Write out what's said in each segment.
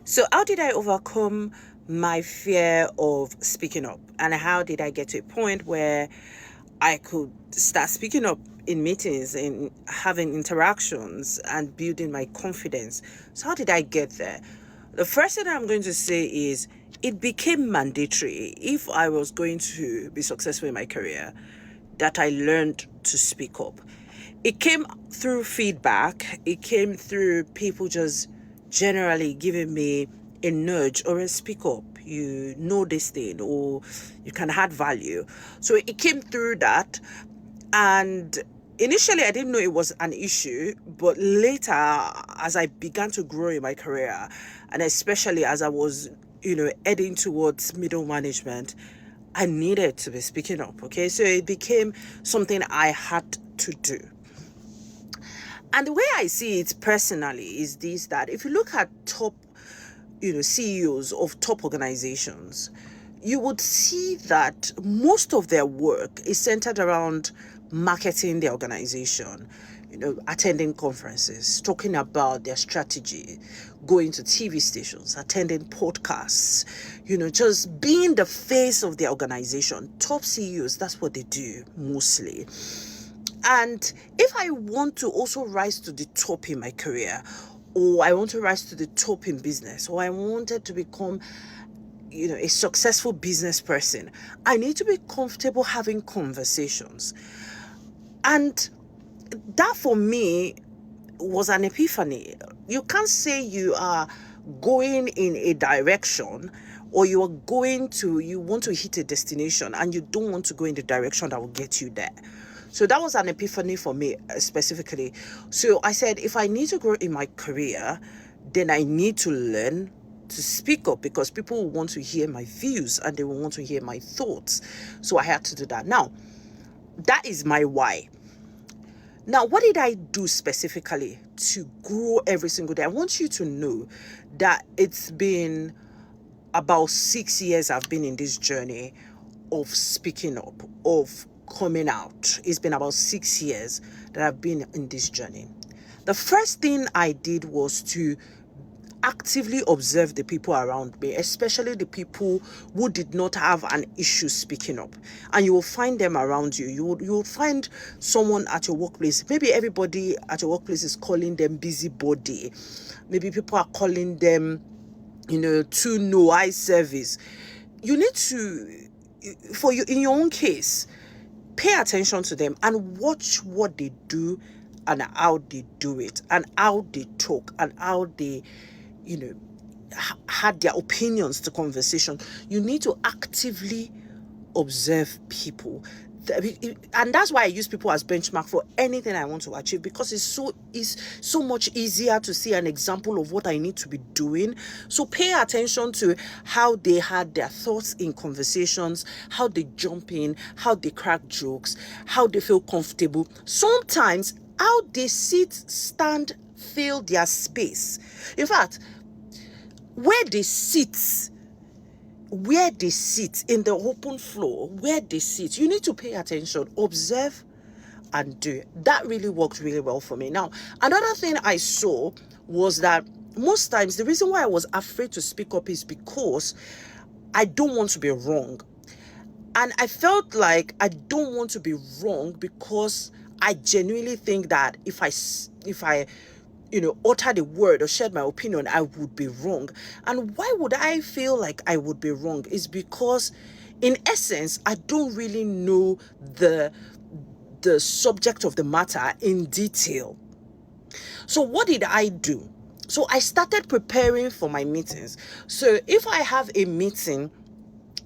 So, how did I overcome my fear of speaking up? And how did I get to a point where I could start speaking up in meetings and having interactions and building my confidence? So, how did I get there? The first thing I'm going to say is it became mandatory if I was going to be successful in my career that I learned to speak up. It came through feedback, it came through people just generally giving me a nudge or a speak up. You know this thing, or you can add value. So it came through that. And initially, I didn't know it was an issue, but later, as I began to grow in my career, and especially as I was, heading towards middle management, I needed to be speaking up. Okay, so it became something I had to do. And the way I see it personally is this: that if you look at top, CEOs of top organizations, you would see that most of their work is centered around marketing their organization, attending conferences, talking about their strategy, going to TV stations, attending podcasts, just being the face of their organization. Top CEOs, that's what they do mostly. And if I want to also rise to the top in my career, or I want to rise to the top in business, or I wanted to become a successful business person, I need to be comfortable having conversations. And that for me was an epiphany. You can't say you are going in a direction, or you want to hit a destination and you don't want to go in the direction that will get you there. So that was an epiphany for me specifically. So I said, if I need to grow in my career, then I need to learn to speak up, because people will want to hear my views and they will want to hear my thoughts. So I had to do that. Now, that is my why. Now, what did I do specifically to grow every single day? I want you to know that it's been about 6 years I've been in this journey of speaking up, of coming out. It's been about 6 years that I've been in this journey. The first thing I did was to actively observe the people around me, especially the people who did not have an issue speaking up. And you will find them around you. You will find someone at your workplace. Maybe everybody at your workplace is calling them busybody. Maybe people are calling them, too no eye service. You need to, for you, in your own case, pay attention to them and watch what they do and how they do it and how they talk and how they had their opinions to conversation. You need to actively observe people. And that's why I use people as benchmark for anything I want to achieve, because it's so much easier to see an example of what I need to be doing. So pay attention to how they had their thoughts in conversations, how they jump in, how they crack jokes, how they feel comfortable. Sometimes how they sit, stand, fill their space. In fact, where they sit in the open floor, where they sit, you need to pay attention, observe, and do. That really worked really well for me. Now, another thing I saw was that most times the reason why I was afraid to speak up is because I don't want to be wrong. And I felt like I don't want to be wrong because I genuinely think that if I uttered a word or shared my opinion, I would be wrong. And why would I feel like I would be wrong? Is because, in essence, I don't really know the subject of the matter in detail. So what did I do? So I started preparing for my meetings. So if I have a meeting,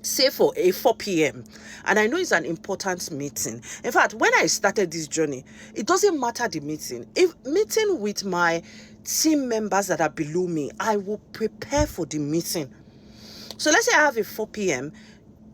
say for a 4 p.m. and I know it's an important meeting. In fact, when I started this journey, it doesn't matter the meeting. If meeting with my team members that are below me, I will prepare for the meeting. So let's say I have a 4 p.m.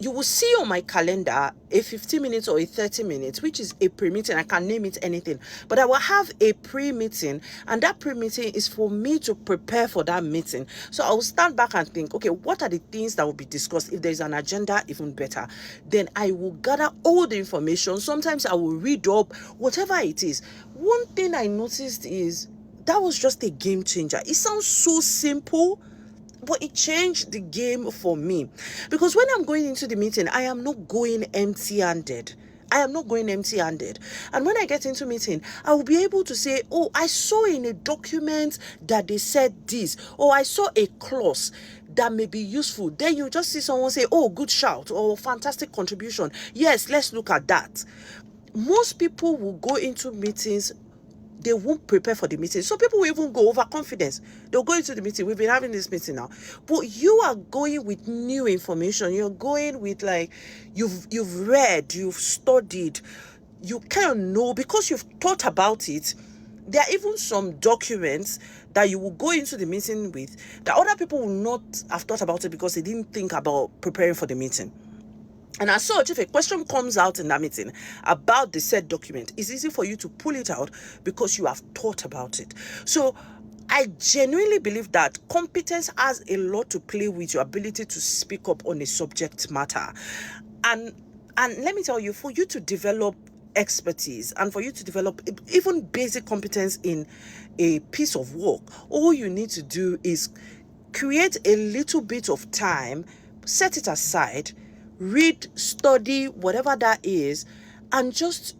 You will see on my calendar a 15 minutes or a 30 minutes, which is a pre-meeting. I can name it anything, but I will have a pre-meeting, and that pre-meeting is for me to prepare for that meeting. So I will stand back and think, okay, what are the things that will be discussed? If there's an agenda, even better. Then I will gather all the information. Sometimes I will read up, whatever it is. One thing I noticed is that was just a game changer. It sounds so simple, but it changed the game for me, because when I'm going into the meeting, I am not going empty-handed. I am not going empty-handed. And when I get into meeting, I will be able to say, oh, I saw in a document that they said this, or I saw a clause that may be useful. Then you just see someone say, oh, good shout, or fantastic contribution. Yes, let's look at that. Most people will go into meetings, they won't prepare for the meeting. Some people will even go overconfidence. They'll go into the meeting. We've been having this meeting now, but you are going with new information. You're going with, like, you've read, you've studied, you kind of know, because you've thought about it. There are even some documents that you will go into the meeting with that other people will not have thought about it because they didn't think about preparing for the meeting. And as such, if a question comes out in that meeting about the said document, it's easy for you to pull it out because you have thought about it. So I genuinely believe that competence has a lot to play with your ability to speak up on a subject matter. And let me tell you, for you to develop expertise and for you to develop even basic competence in a piece of work, all you need to do is create a little bit of time, set it aside, read, study, whatever that is, and just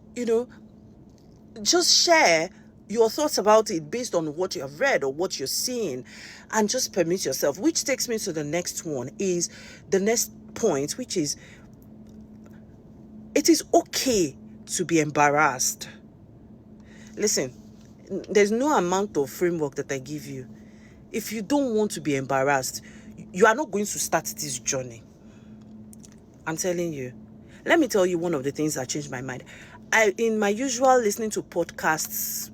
share your thoughts about it based on what you have read or what you're seeing, and just permit yourself. Which takes me to the next one, is the next point, which is, it is okay to be embarrassed. Listen, there's no amount of framework that I give you. If you don't want to be embarrassed, you are not going to start this journey. I'm telling you. Let me tell you one of the things that changed my mind. In my usual listening to podcasts,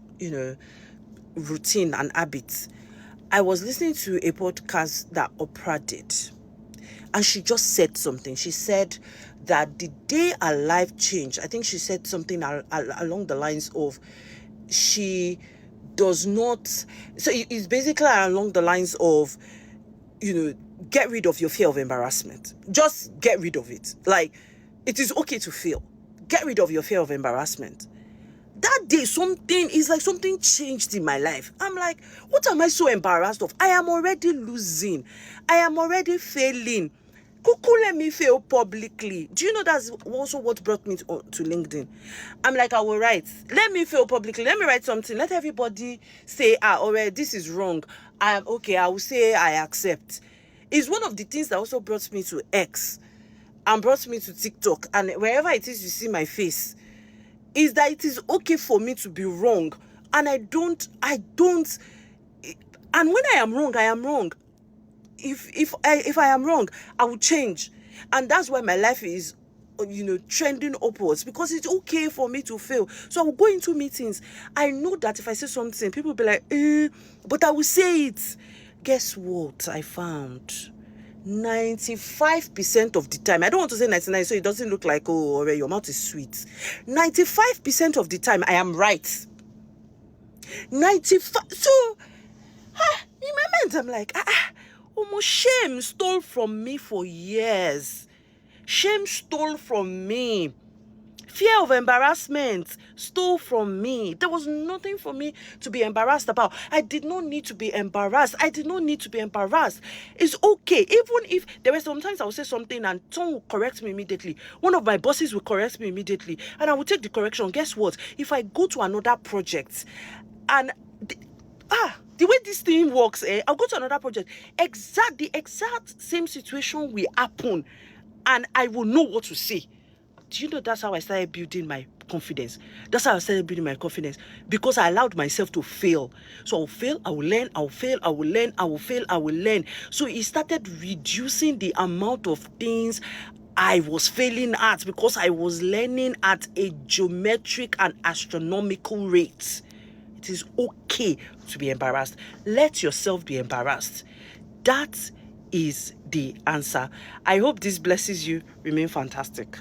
routine and habits, I was listening to a podcast that Oprah did. And she just said something. She said that the day her life changed, I think she said something along the lines of, she does not, so it's basically along the lines of, get rid of your fear of embarrassment. Just get rid of it. Like, it is okay to fail. Get rid of your fear of embarrassment. That day, something changed in my life. I'm like, what am I so embarrassed of? I am already losing. I am already failing. Kuku, let me fail publicly. Do you know that's also what brought me to LinkedIn? I'm like, I will write. Let me fail publicly. Let me write something. Let everybody say, already, this is wrong. I will say I accept. It's one of the things that also brought me to X and brought me to TikTok. And wherever it is you see my face, is that it is okay for me to be wrong. And I don't, and when I am wrong, I am wrong. If I am wrong, I will change. And that's why my life is, trending upwards, because it's okay for me to fail. So I will go into meetings. I know that if I say something, people will be like, but I will say it. Guess what I found? 95% of the time, I don't want to say 99, so it doesn't look like, oh, your mouth is sweet. 95% of the time, I am right. 95. So, in my mind, I'm like, almost shame stole from me for years. Shame stole from me. Fear of embarrassment stole from me. There was nothing for me to be embarrassed about. I did not need to be embarrassed. It's okay. Even if there were sometimes I would say something and someone will correct me immediately. One of my bosses will correct me immediately. And I will take the correction. Guess what? If I go to another project and the way this thing works, I'll go to another project. The exact same situation will happen. And I will know what to say. Do you know that's how I started building my confidence? Because I allowed myself to fail. So I'll fail, I will learn, I'll fail, I will learn, I will fail, I will learn. So it started reducing the amount of things I was failing at, because I was learning at a geometric and astronomical rate. It is okay to be embarrassed. Let yourself be embarrassed. That is the answer. I hope this blesses you. Remain fantastic.